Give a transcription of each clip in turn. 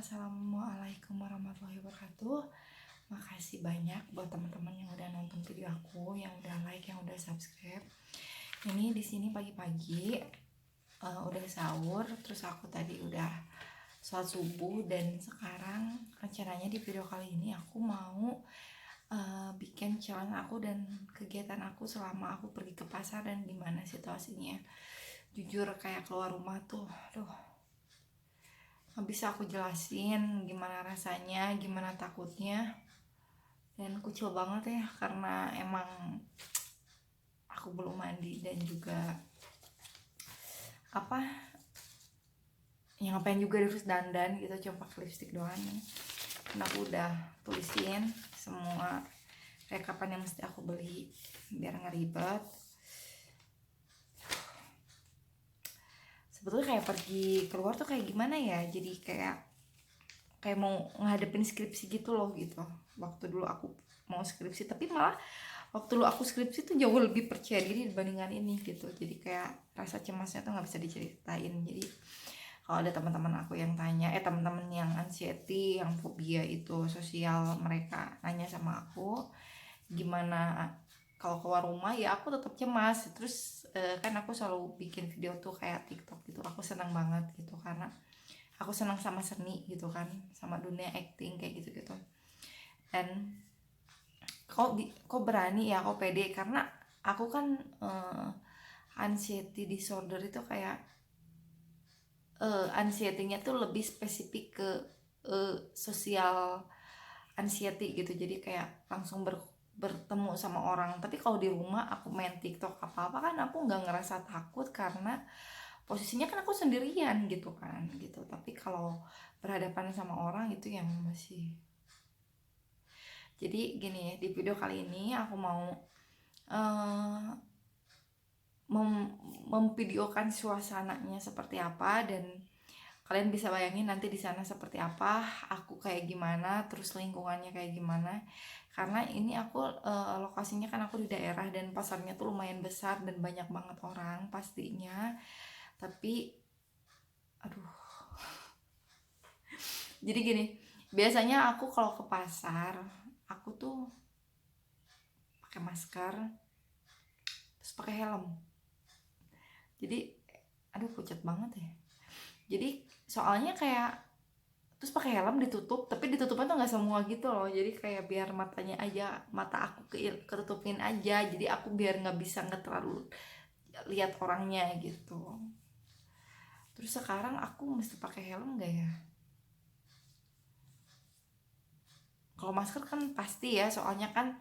Assalamualaikum warahmatullahi wabarakatuh. Makasih banyak buat teman-teman yang udah nonton video aku, yang udah like, yang udah subscribe. Ini di sini pagi-pagi udah sahur, terus aku tadi udah sholat subuh, dan sekarang rencananya di video kali ini aku mau bikin challenge aku dan kegiatan aku selama aku pergi ke pasar dan gimana situasinya. Jujur kayak keluar rumah tuh, nggak bisa aku jelasin gimana rasanya, gimana takutnya, dan kucil banget ya karena emang aku belum mandi dan juga yang ngapain juga terus dandan gitu, cuma pakai lipstick doang. Karena aku udah tulisin semua kapan yang mesti aku beli biar nggak ribet. Sebetulnya kayak pergi keluar tuh kayak gimana ya, jadi kayak mau ngadepin skripsi gitu loh gitu. Waktu dulu aku mau skripsi, tapi malah waktu dulu aku skripsi tuh jauh lebih percaya diri dibandingkan ini gitu. Jadi kayak rasa cemasnya tuh nggak bisa diceritain. Jadi kalau ada teman-teman aku yang tanya, teman-teman yang anxiety, yang fobia itu sosial, mereka nanya sama aku gimana kalau keluar rumah, ya aku tetap cemas. Terus kan aku selalu bikin video tuh kayak TikTok gitu. Aku senang banget gitu karena aku senang sama seni gitu kan, sama dunia acting kayak gitu-gitu. Dan kok berani ya, kok pede, karena aku kan anxiety disorder itu kayak anxiety-nya tuh lebih spesifik ke sosial anxiety gitu. Jadi kayak langsung bertemu sama orang. Tapi kalau di rumah aku main TikTok apa-apa kan aku nggak ngerasa takut karena posisinya kan aku sendirian gitu kan gitu. Tapi kalau berhadapan sama orang itu yang masih. Jadi gini ya, di video kali ini aku mau memvideokan suasananya seperti apa, dan kalian bisa bayangin nanti di sana seperti apa, aku kayak gimana, terus lingkungannya kayak gimana. Karena ini aku lokasinya kan aku di daerah dan pasarnya tuh lumayan besar dan banyak banget orang pastinya. Tapi aduh. Jadi gini, biasanya aku kalau ke pasar, aku tuh pakai masker terus pakai helm. Jadi aduh pucat banget ya. Jadi soalnya kayak terus pakai helm ditutup, tapi ditutupnya tuh nggak semua gitu loh. Jadi kayak biar matanya aja, mata aku ketutupin aja. Jadi aku biar nggak terlalu lihat orangnya gitu. Terus sekarang aku mesti pakai helm nggak ya? Kalau masker kan pasti ya, soalnya kan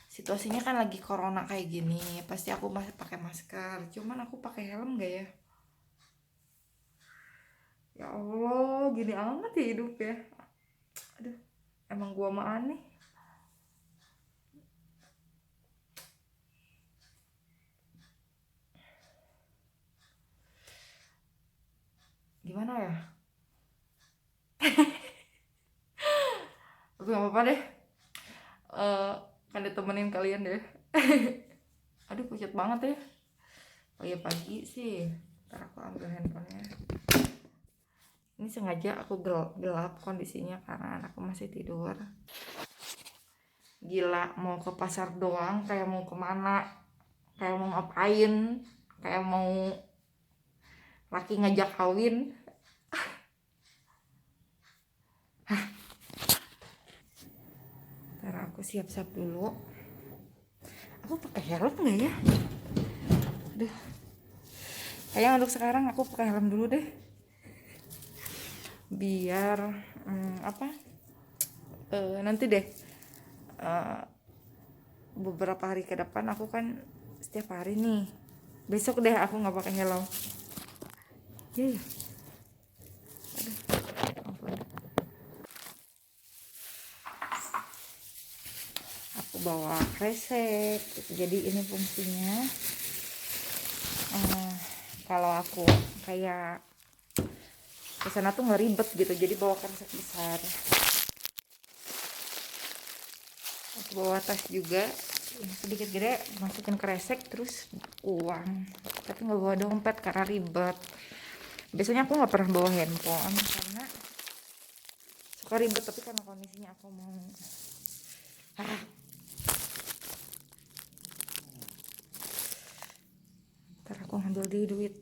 situasinya kan lagi corona kayak gini, pasti aku masih pakai masker. Cuman aku pakai helm nggak ya? Ya Allah, gini amat ya hidup ya. Aduh, emang gua mah aneh. Gimana ya? Tapi gak apa-apa deh. Kan ditemenin kalian deh. Aduh, pucat banget ya. Pagi-pagi sih. Ntar aku ambil handphonenya. Ini sengaja aku gelap kondisinya karena anakku masih tidur. Gila, mau ke pasar doang kayak mau kemana, kayak mau ngapain, kayak mau laki ngajak kawin. Ntar aku siap-siap dulu. Aku pakai helm nggak ya? Aduh, kayaknya untuk sekarang aku pakai helm dulu deh. Biar nanti deh beberapa hari ke depan aku kan setiap hari nih. Besok deh aku nggak pakai helm. Ya. Aduh, ampun. Aku bawa kresek gitu. Jadi ini fungsinya kalau aku kayak kesana tuh nggak ribet gitu. Jadi bawa kresek besar. Aku bawa tas juga sedikit gede, masukin kresek terus uang. Tapi nggak bawa dompet karena ribet. Biasanya aku nggak pernah bawa handphone karena bakal ribet, tapi karena kondisinya aku mau ntar aku ngambil dulu duit,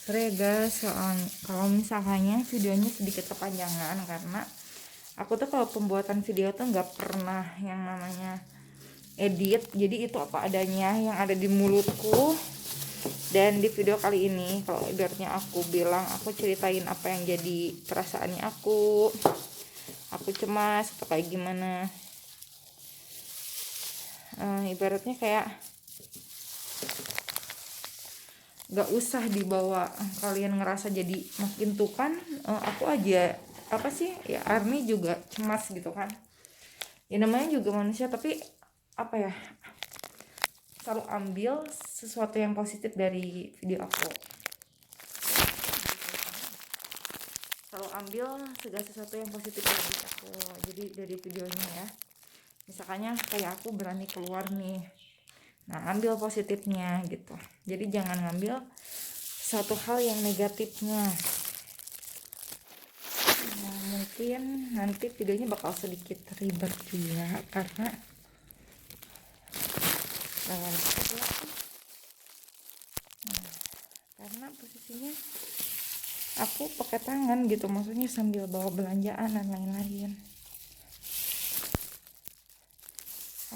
Sorry ya guys, kalau misalnya videonya sedikit kepanjangan karena aku tuh kalau pembuatan video tuh nggak pernah yang namanya edit, jadi itu apa adanya yang ada di mulutku. Dan di video kali ini kalau ibaratnya aku bilang, aku ceritain apa yang jadi perasaannya aku cemas atau kayak gimana, ibaratnya kayak gak usah dibawa kalian ngerasa jadi makin tuh kan, aku aja apa sih ya, Army juga cemas gitu kan ya, namanya juga manusia. Tapi apa ya, selalu ambil sesuatu yang positif dari video aku, selalu ambil segala sesuatu yang positif dari aku. Jadi dari videonya ya, misalkannya kayak aku berani keluar nih, nah ambil positifnya gitu. Jadi jangan ngambil satu hal yang negatifnya. Nah, mungkin nanti videonya bakal sedikit ribet juga karena karena posisinya aku pakai tangan gitu, maksudnya sambil bawa belanjaan dan lain-lain.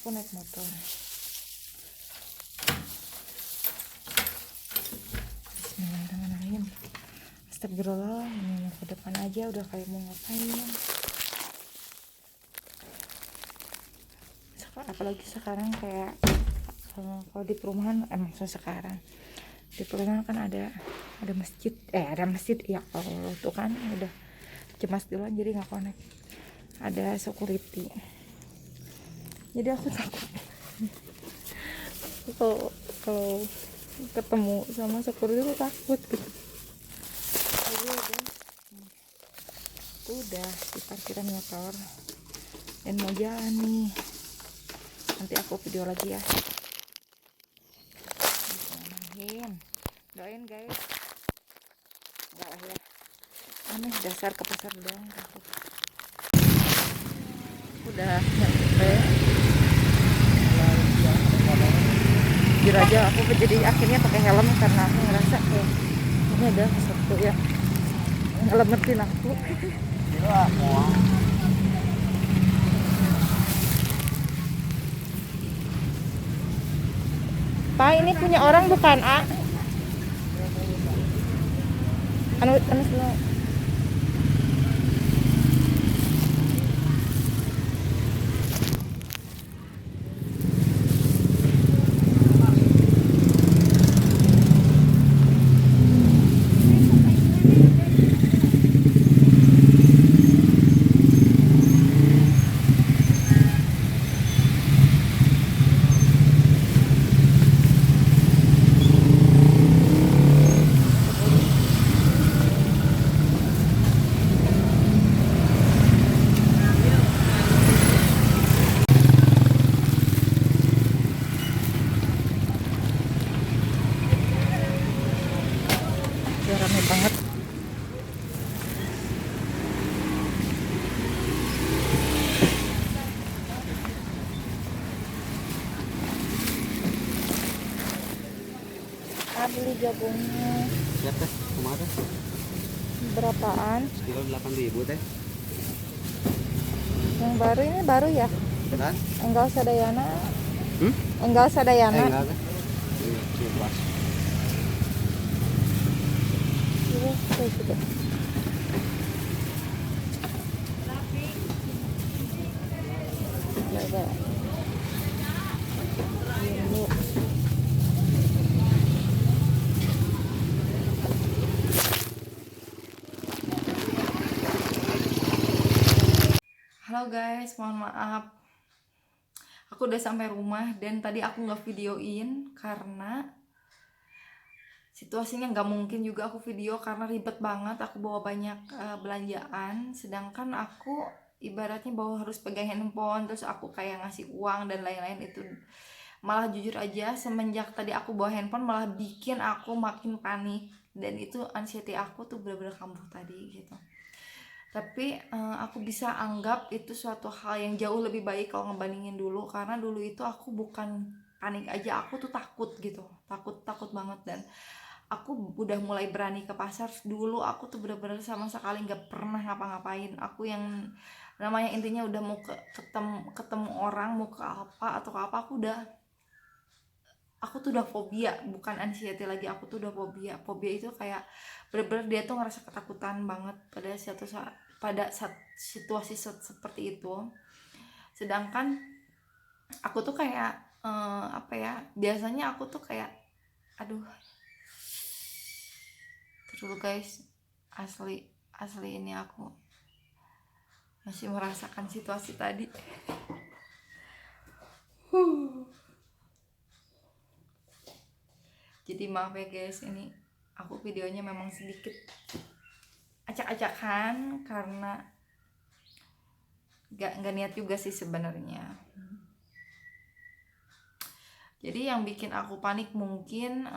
Aku naik motor. Bismillahirrahmanirrahim. Astagfirullah, ini ke depan aja udah kayak mau ngapain. Apalagi sekarang kayak kalau di perumahan, maksudnya sekarang di perumahan kan ada masjid, ada masjid ya Allah tuh kan udah cemas duluan jadi nggak connect, ada security. Jadi aku takut kalau ketemu sama security aku takut gitu. Jadi ya guys, aku udah di parkiran motor dan mau jalan nih, nanti aku video lagi ya. Doain guys, enggak lah ya, aneh dasar ke pasar doang takut. Udah nyampe jujur aja, aku jadi akhirnya pakai helm karena aku ngerasa kayak ini ada sesuatu yang ngelemetin aku. Pak, ini punya orang bukan, A? Anu dulu. Ya, rame banget. Beli jagungnya. Siapa? Kemarin Berapaan? kilo 8.000 teh. Yang baru ini baru ya? Benar? Enggal Sadayana. Enggal Sadayana. Enggak kan? Ini pas. Iya, kayak gitu. Ya udah. Dulu. Halo guys, mohon maaf. Aku udah sampai rumah dan tadi aku nggak videoin karena situasinya nggak mungkin juga aku video karena ribet banget. Aku bawa banyak belanjaan, sedangkan aku ibaratnya bawa harus pegang handphone, terus aku kayak ngasih uang dan lain-lain, itu malah jujur aja semenjak tadi aku bawa handphone malah bikin aku makin panik, dan itu anxiety aku tuh bener-bener kambuh tadi gitu. Tapi aku bisa anggap itu suatu hal yang jauh lebih baik kalau ngebandingin dulu, karena dulu itu aku bukan panik aja, aku tuh takut gitu, takut banget. Dan aku udah mulai berani ke pasar. Dulu aku tuh bener-bener sama sekali nggak pernah ngapa-ngapain. Aku yang namanya intinya udah mau ketemu orang, mau ke apa atau ke apa, aku tuh udah fobia, bukan anxiety lagi, aku tuh udah fobia itu kayak bener-bener dia tuh ngerasa ketakutan banget pada saat situasi seperti itu. Sedangkan aku tuh kayak apa ya, biasanya aku tuh kayak aduh, terus dulu guys, asli asli ini aku masih merasakan situasi tadi. Jadi maaf ya guys, ini aku videonya memang sedikit acak-acakan karena nggak niat juga sih sebenarnya. Jadi yang bikin aku panik mungkin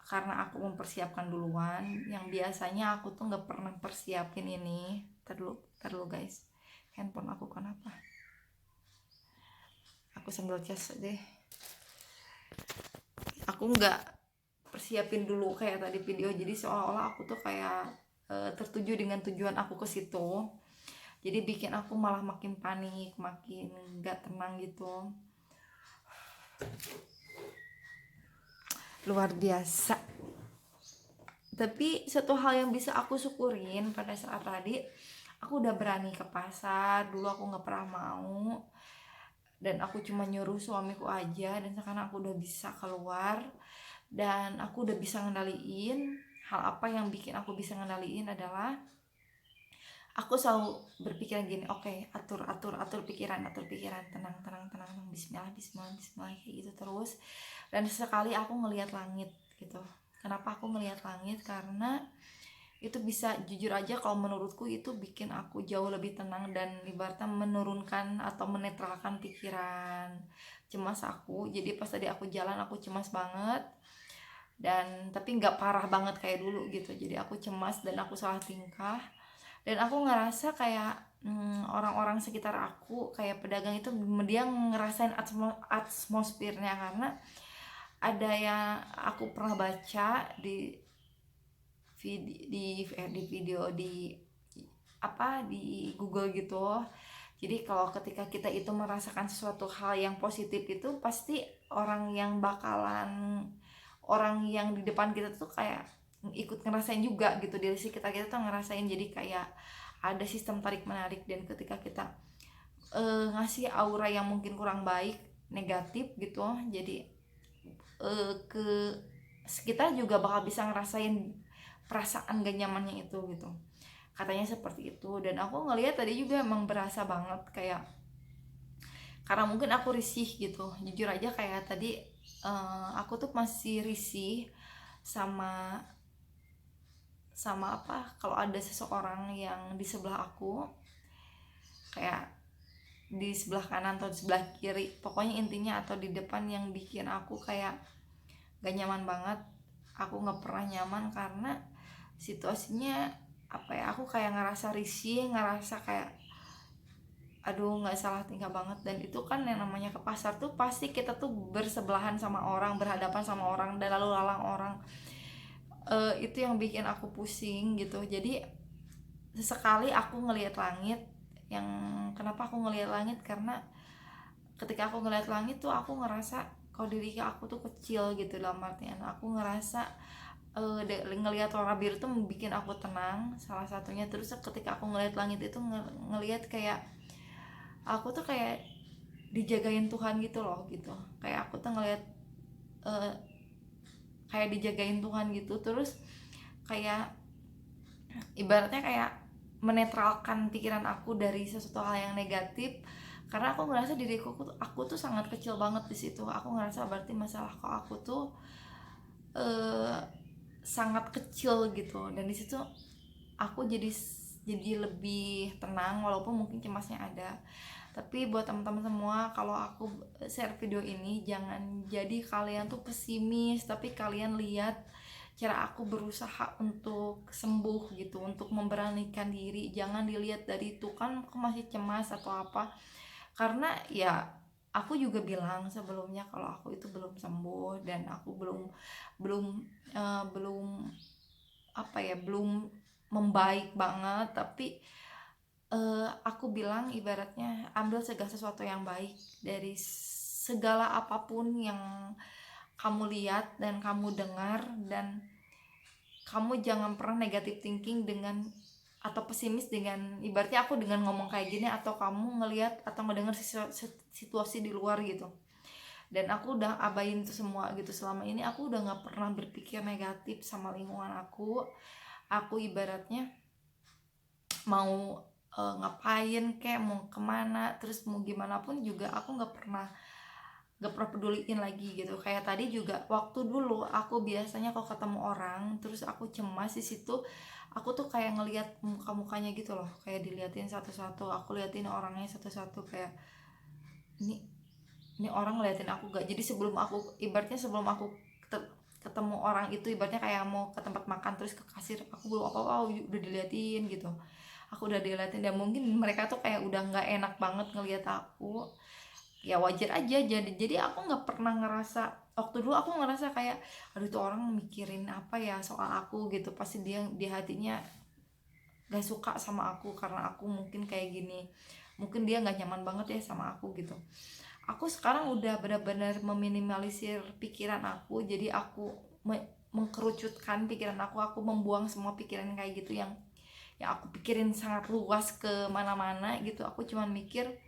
karena aku mempersiapkan duluan, yang biasanya aku tuh nggak pernah persiapin ini. Terlalu guys, handphone aku kenapa? Aku sambil cas deh. Aku nggak persiapin dulu kayak tadi video, jadi seolah-olah aku tuh kayak tertuju dengan tujuan aku ke situ. Jadi bikin aku malah makin panik, makin nggak tenang gitu. Luar biasa. Tapi satu hal yang bisa aku syukurin pada saat tadi, aku udah berani ke pasar. Dulu aku nggak pernah mau, dan aku cuma nyuruh suamiku aja. Dan sekarang aku udah bisa keluar, dan aku udah bisa ngendaliin. Hal apa yang bikin aku bisa ngendaliin adalah aku selalu berpikiran gini, oke, atur pikiran, tenang, bismillah, kayak gitu terus. Dan sesekali aku ngelihat langit gitu. Kenapa aku ngelihat langit? Karena itu bisa, jujur aja kalau menurutku itu bikin aku jauh lebih tenang, dan ibaratnya menurunkan atau menetralkan pikiran cemas aku. Jadi pas tadi aku jalan aku cemas banget, dan tapi nggak parah banget kayak dulu gitu. Jadi aku cemas dan aku salah tingkah, dan aku ngerasa kayak orang-orang sekitar aku kayak pedagang itu dia ngerasain atmosfernya, karena ada yang aku pernah baca di video di apa di Google gitu. Jadi kalau ketika kita itu merasakan sesuatu hal yang positif, itu pasti orang yang di depan kita tuh kayak ikut ngerasain juga gitu, dari sekitar kita tuh ngerasain. Jadi kayak ada sistem tarik menarik, dan ketika kita ngasih aura yang mungkin kurang baik, negatif gitu, jadi ke kita juga bakal bisa ngerasain perasaan gak nyamannya itu gitu, katanya seperti itu. Dan aku ngelihat tadi juga emang berasa banget, kayak karena mungkin aku risih gitu, jujur aja kayak tadi aku tuh masih risih sama apa, kalau ada seseorang yang di sebelah aku, kayak di sebelah kanan atau di sebelah kiri, pokoknya intinya atau di depan, yang bikin aku kayak gak nyaman banget. Aku nggak pernah nyaman karena situasinya apa ya, aku kayak ngerasa risih, ngerasa kayak aduh nggak salah tingkah banget. Dan itu kan yang namanya ke pasar tuh pasti kita tuh bersebelahan sama orang, berhadapan sama orang, dan lalu lalang orang. Itu yang bikin aku pusing gitu. Jadi sesekali aku ngelihat langit, yang kenapa aku ngelihat langit, karena ketika aku ngelihat langit tuh aku ngerasa kalau diri aku tuh kecil gitu, dalam artian aku ngerasa ngelihat warna biru tuh bikin aku tenang, salah satunya. Terus ketika aku ngelihat langit itu ngelihat kayak aku tuh kayak dijagain Tuhan gitu loh, gitu. Kayak aku tuh ngelihat kayak dijagain Tuhan gitu. Terus kayak ibaratnya kayak menetralkan pikiran aku dari sesuatu hal yang negatif, karena aku ngerasa diriku aku tuh sangat kecil banget di situ. Aku ngerasa berarti masalah kok aku tuh sangat kecil gitu. Dan di situ aku jadi lebih tenang, walaupun mungkin cemasnya ada. Tapi buat teman-teman semua, kalau aku share video ini jangan jadi kalian tuh pesimis, tapi kalian lihat cara aku berusaha untuk sembuh gitu, untuk memberanikan diri. Jangan dilihat dari itu kan aku masih cemas atau apa, karena ya aku juga bilang sebelumnya kalau aku itu belum sembuh dan aku belum belum apa ya, belum membaik banget. Tapi aku bilang ibaratnya ambil segala sesuatu yang baik dari segala apapun yang kamu lihat dan kamu dengar, dan kamu jangan pernah negative thinking dengan atau pesimis dengan ibaratnya aku dengan ngomong kayak gini, atau kamu ngelihat atau ngedenger situasi di luar gitu. Dan aku udah abain itu semua gitu. Selama ini aku udah nggak pernah berpikir negatif sama lingkungan aku ibaratnya mau ngapain kayak mau kemana, terus mau gimana pun juga aku nggak pernah peduliin lagi gitu. Kayak tadi juga waktu dulu aku biasanya kalau ketemu orang terus aku cemas di situ, aku tuh kayak ngelihat muka-mukanya gitu loh, kayak diliatin satu-satu, aku liatin orangnya satu-satu, kayak ini ini orang ngeliatin aku gak. Jadi sebelum aku ibaratnya sebelum aku ketemu orang itu, ibaratnya kayak mau ke tempat makan terus ke kasir, aku belum apa-apa udah diliatin gitu, aku udah diliatin. Dan mungkin mereka tuh kayak udah nggak enak banget ngelihat aku. Ya wajar aja, jadi aku nggak pernah ngerasa, waktu dulu aku ngerasa kayak aduh tuh orang mikirin apa ya soal aku gitu, pasti dia di hatinya gak suka sama aku karena aku mungkin kayak gini, mungkin dia nggak nyaman banget ya sama aku gitu. Aku sekarang udah benar-benar meminimalisir pikiran aku, jadi aku mengkerucutkan pikiran aku membuang semua pikiran kayak gitu yang aku pikirin sangat luas ke mana-mana gitu. Aku cuman mikir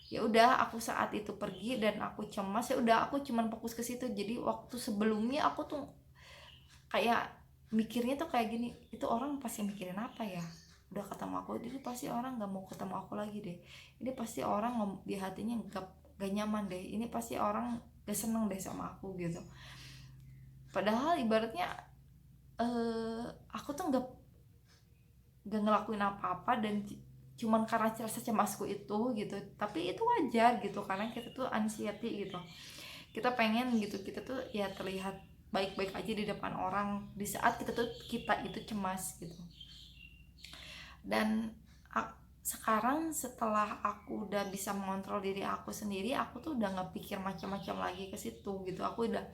ya udah, aku saat itu pergi dan aku cemas, ya udah aku cuman fokus ke situ. Jadi waktu sebelumnya aku tuh kayak mikirnya tuh kayak gini, itu orang pasti mikirin apa ya, udah ketemu aku ini pasti orang nggak mau ketemu aku lagi deh, ini pasti orang di hatinya gak nyaman deh, ini pasti orang gak seneng deh sama aku gitu. Padahal ibaratnya aku tuh gak ngelakuin apa-apa, dan cuman karena rasa cemasku itu gitu. Tapi itu wajar gitu, karena kita tuh anxiety gitu, kita pengen gitu, kita tuh ya terlihat baik-baik aja di depan orang di saat kita itu cemas gitu. Dan sekarang setelah aku udah bisa mengontrol diri aku sendiri, aku tuh udah nggak pikir macam-macam lagi ke situ gitu. Aku udah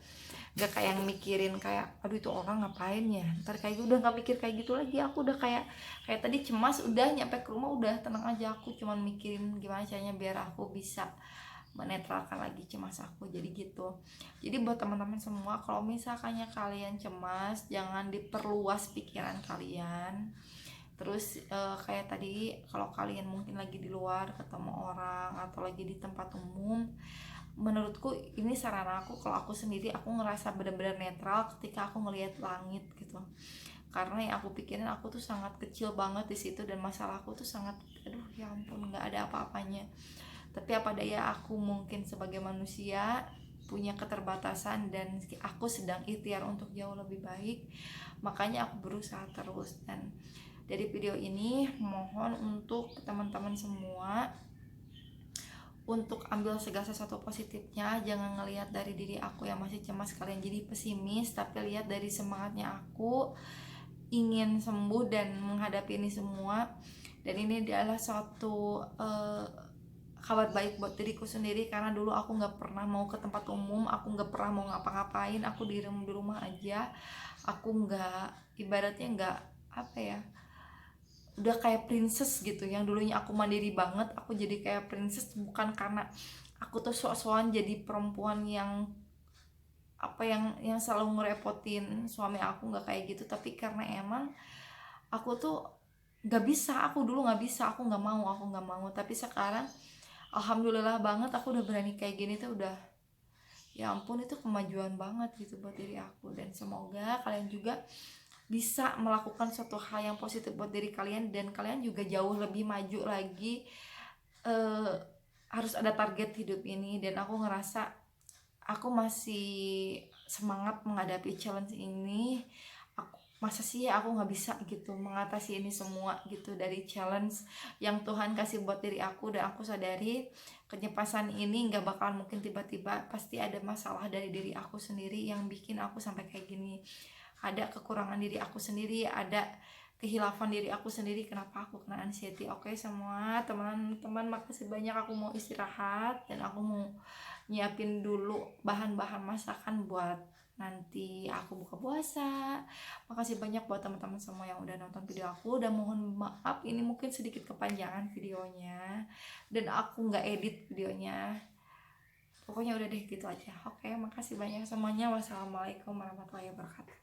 gak kayak mikirin kayak aduh itu orang ngapain ya ntar kayak gitu, udah nggak mikir kayak gitu lagi. Aku udah kayak tadi cemas, udah nyampe ke rumah udah tenang aja, aku cuman mikirin gimana caranya biar aku bisa menetralkan lagi cemas aku. Jadi gitu. Jadi buat teman-teman semua, kalau misalkannya kalian cemas, jangan diperluas pikiran kalian. Terus kayak tadi kalau kalian mungkin lagi di luar ketemu orang atau lagi di tempat umum, menurutku ini saran aku, kalau aku sendiri aku ngerasa benar-benar netral ketika aku ngelihat langit gitu. Karena yang aku pikirin, aku tuh sangat kecil banget di situ, dan masalahku tuh sangat aduh ya ampun nggak ada apa-apanya. Tapi apa daya, aku mungkin sebagai manusia punya keterbatasan dan aku sedang ikhtiar untuk jauh lebih baik, makanya aku berusaha terus. Dan dari video ini mohon untuk teman-teman semua untuk ambil segala sesuatu positifnya, jangan ngelihat dari diri aku yang masih cemas kalian jadi pesimis, tapi lihat dari semangatnya aku ingin sembuh dan menghadapi ini semua. Dan ini adalah suatu kabar baik buat diriku sendiri, karena dulu aku nggak pernah mau ke tempat umum, aku nggak pernah mau ngapa-ngapain, aku di rumah aja. Aku nggak, ibaratnya nggak apa ya, udah kayak princess gitu. Yang dulunya aku mandiri banget, aku jadi kayak princess, bukan karena aku tuh sok-sokan jadi perempuan yang apa yang selalu ngerepotin suami aku, nggak kayak gitu. Tapi karena emang aku tuh nggak bisa, aku dulu nggak bisa, aku nggak mau. Tapi sekarang alhamdulillah banget aku udah berani kayak gini tuh, udah ya ampun itu kemajuan banget gitu buat diri aku. Dan semoga kalian juga bisa melakukan suatu hal yang positif buat diri kalian, dan kalian juga jauh lebih maju lagi. Harus ada target hidup ini, dan aku ngerasa aku masih semangat menghadapi challenge ini. masa sih aku nggak bisa gitu mengatasi ini semua gitu, dari challenge yang Tuhan kasih buat diri aku. Dan aku sadari kecepatan ini nggak bakal mungkin tiba-tiba, pasti ada masalah dari diri aku sendiri yang bikin aku sampai kayak gini. Ada kekurangan diri aku sendiri, ada kehilafan diri aku sendiri kenapa aku kena anxiety. Oke semua teman-teman, makasih banyak. Aku mau istirahat dan aku mau nyiapin dulu bahan-bahan masakan buat nanti aku buka puasa. Makasih banyak buat teman-teman semua yang udah nonton video aku, dan mohon maaf ini mungkin sedikit kepanjangan videonya dan aku nggak edit videonya. Pokoknya udah deh gitu aja. Oke, makasih banyak semuanya. Wassalamualaikum warahmatullahi wabarakatuh.